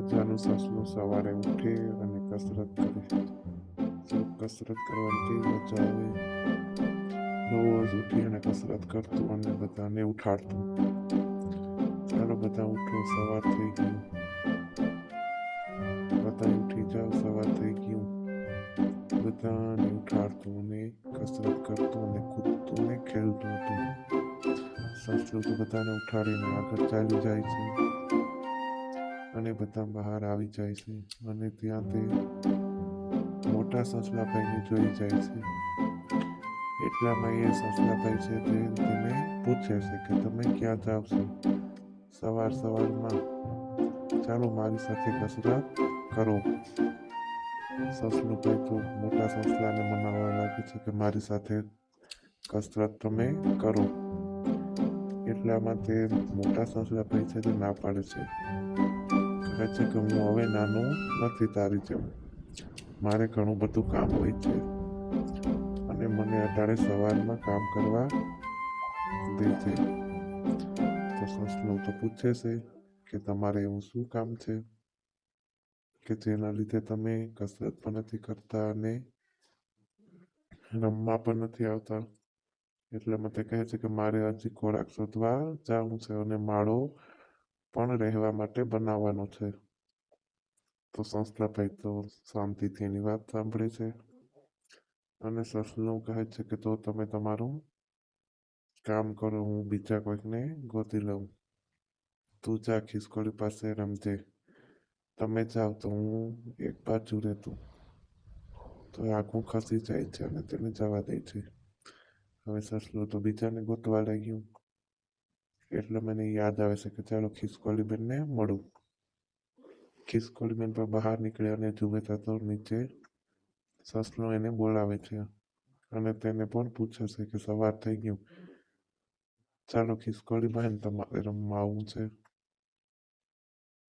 ચાલો સસલું સવારે ઉઠે અને કસરત કરે. કસરત કરવાની કેવી મજા આવે. રોજ ઉઠી અને કસરત કરતું અને બધાને ઉઠાડતું. ચાલો બધા ઉઠો, સવાર થઈ ગયું. બધા ઉઠી જાઓ, સવાર થઈ ગયું. બધાને ઉઠાડતું અને કસરત કરતું અને કૂદતું ને ખેલતું હતું. સસલું તો બધાને ઉઠાડીને આગળ ચાલી જાય છે અને બધા બહાર આવી જાય છે અને ત્યાં તે મોટા સસલાભાઈને જોઈ જાય છે. એટલામાં એ સસલાભાઈ છે તે તેને પૂછે છે કે તમે ક્યાં જાવ છો સવારમાં? ચાલો મારી સાથે કસરત કરો. સસલુભાઈ તો મોટા સસલાને મનાવવા લાગે છે કે મારી સાથે કસરત તમે કરો. એટલામાં તે મોટા સસલાભાઈ છે તે ના પાડે છે. કહે છે કે હું હવે નાનો નથી તારી જેમ. મારે ઘણું બધું કામ હોય છે અને મને અટાણે સવારમાં કામ કરવા દે છે. તો સસલું તો પૂછે છે કે તમારે એવું શું કામ છે કે જેના લીધે તમે કસરત પણ નથી કરતા અને રમવા પણ નથી આવતા. એટલે મને કહે છે કે મારે હજી ખોરાક શોધવા જવું છે અને માળો પણ રહેવા માટે બનાવવાનો છે. તો સસલાભાઈ તો શાંતિથી એની વાત સાંભળે છે અને સસલું કહે છે કે તો તમે તમારું કામ કરો, હું બીજા કોઈકને ગોતી લઉં. તું જા ખિસકોલી પાસે રમજે. તમે જાઓ તો હું એક બાજુ રહેતું. તો આખું ખસી જાય છે અને તેને જવા દે છે. હવે સસલું તો બીજાને ગોતવા લાગ્યું. એટલે મને યાદ આવે છે કે ચાલો ખિસકોલી બેનને મળું. ખિસકોલી બેન પર બહાર નીકળે અને જુએ તો નીચે સસલું એને બોલાવે છે અને તેને પણ પૂછે છે કે સવાર થઈ ગયું, ચાલો ખિસકોલી બહેન તમારે રમવા આવવું છે.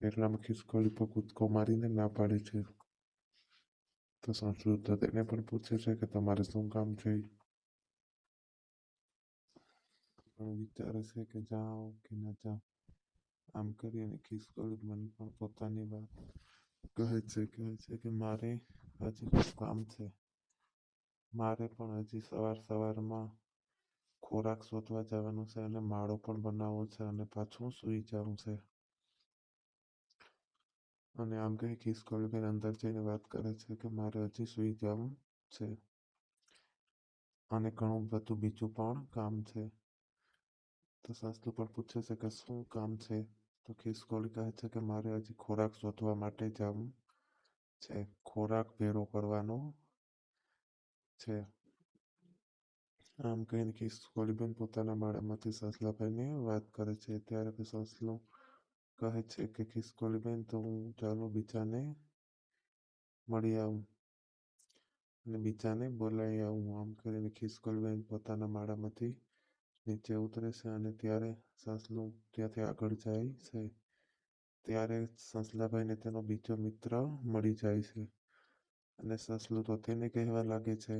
એટલામાં ખિસકોલી પર કૂદકો મારીને ના પાડે છે. તો સસલું તો તેને પણ પૂછે છે કે તમારે શું કામ છે. પણ વિચારે છે કે જાઓ કે ના જાઓ. આમ કરીને ખિસકોલી મને પણ પોતાની વાત કહે છે કે મારે હજી ખૂબ કામ છે. મારે પણ હજી સવારમાં ખોરાક શોધવા જવાનું છે અને માળો પણ બનાવવો છે અને પાછું સૂઈ જવું છે. અને આમ કહી ખિસકોલી બેન અંદર જઈને વાત કરે છે કે મારે હજી સૂઈ જવું છે અને ઘણું બધું બીજું પણ કામ છે. તો સસલું પણ પૂછે છે કે શું કામ છે. તો ખિસકોલી કહે છે કે મારે હજી ખોરાક શોધવા માટે જવું છે, ખોરાક ભેગો કરવાનો છે. આમ કહીને ખિસકોલી બેન પોતાના માળામાંથી સસલાભાઈને વાત કરે છે. ત્યારે સસલું કહે છે કે ખિસકોલી બેન તો હું ચાલો બીજાને મળી આવું અને બીજાને બોલાવી આવું. આમ કરીને ખિસકોલી બેન પોતાના માળામાંથી નીચે ઉતરે છે અને ત્યારે સસલું ત્યાંથી આગળ જાય છે. ત્યારે સસલાભાઈને તેનો બીજો મિત્ર મળી જાય છે અને સસલું તો તેને કહેવા લાગે છે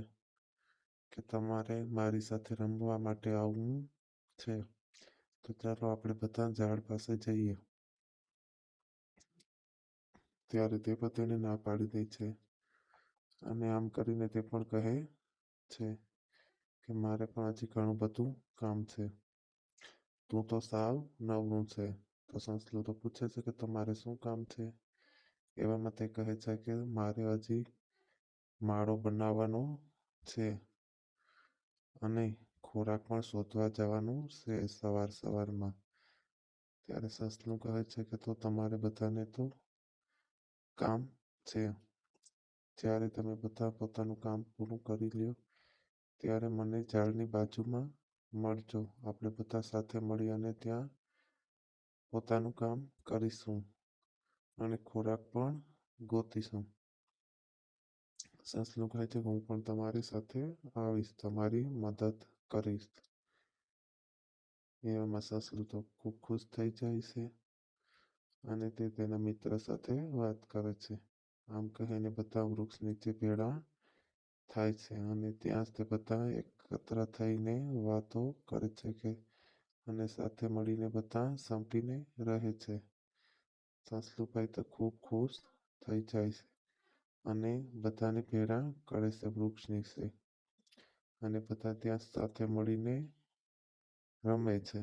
કે તમારે મારી સાથે રમવા માટે આવવું છે. તો ચાલો આપણે બધા ઝાડ પાસે જઈએ. ત્યારે તે પણ તેને ના પાડી દે છે અને આમ કરીને તે પણ કહે છે કે મારે પણ હજી ઘણું બધું કામ છે. તું તો સાવ નવરું છે. તો સસલું તો પૂછે છે કે તમારે શું કામ છે. એવામાં તે કહે છે કે મારે હજી માળો બનાવવાનો છે અને ખોરાક પણ શોધવા જવાનું છે સવારમાં. ત્યારે સસલું કહે છે કે તો તમારે બધાને તો કામ છે. જ્યારે તમે બધા પોતાનું કામ પૂરું કરી લ્યો ત્યારે મને ઝાડની બાજુમાં મળજો. આપણે બધા સાથે મળી અને ત્યાં પોતાનું કામ કરીશું અને ખોરાક પણ ગોતીશું. સસલું કહે છે કે હું પણ તમારી સાથે આવીશ, તમારી મદદ કરીશ. એવામાં સસલું તો ખૂબ ખુશ થઈ જાય છે અને તે તેના મિત્ર સાથે વાત કરે છે. આમ કહીને બધા વૃક્ષ નીચે ભેળા થાય છે અને ત્યાં જ તે બધા એકત્ર થઈને વાતો કરે છે કે અને સાથે મળીને બધા સંપીને રહે છે. સાસલુભાઈ તો ખૂબ ખુશ થઈ જાય છે અને બધાને ભેળા કરે છે વૃક્ષ નીચે અને બધા ત્યાં સાથે મળીને રમે છે.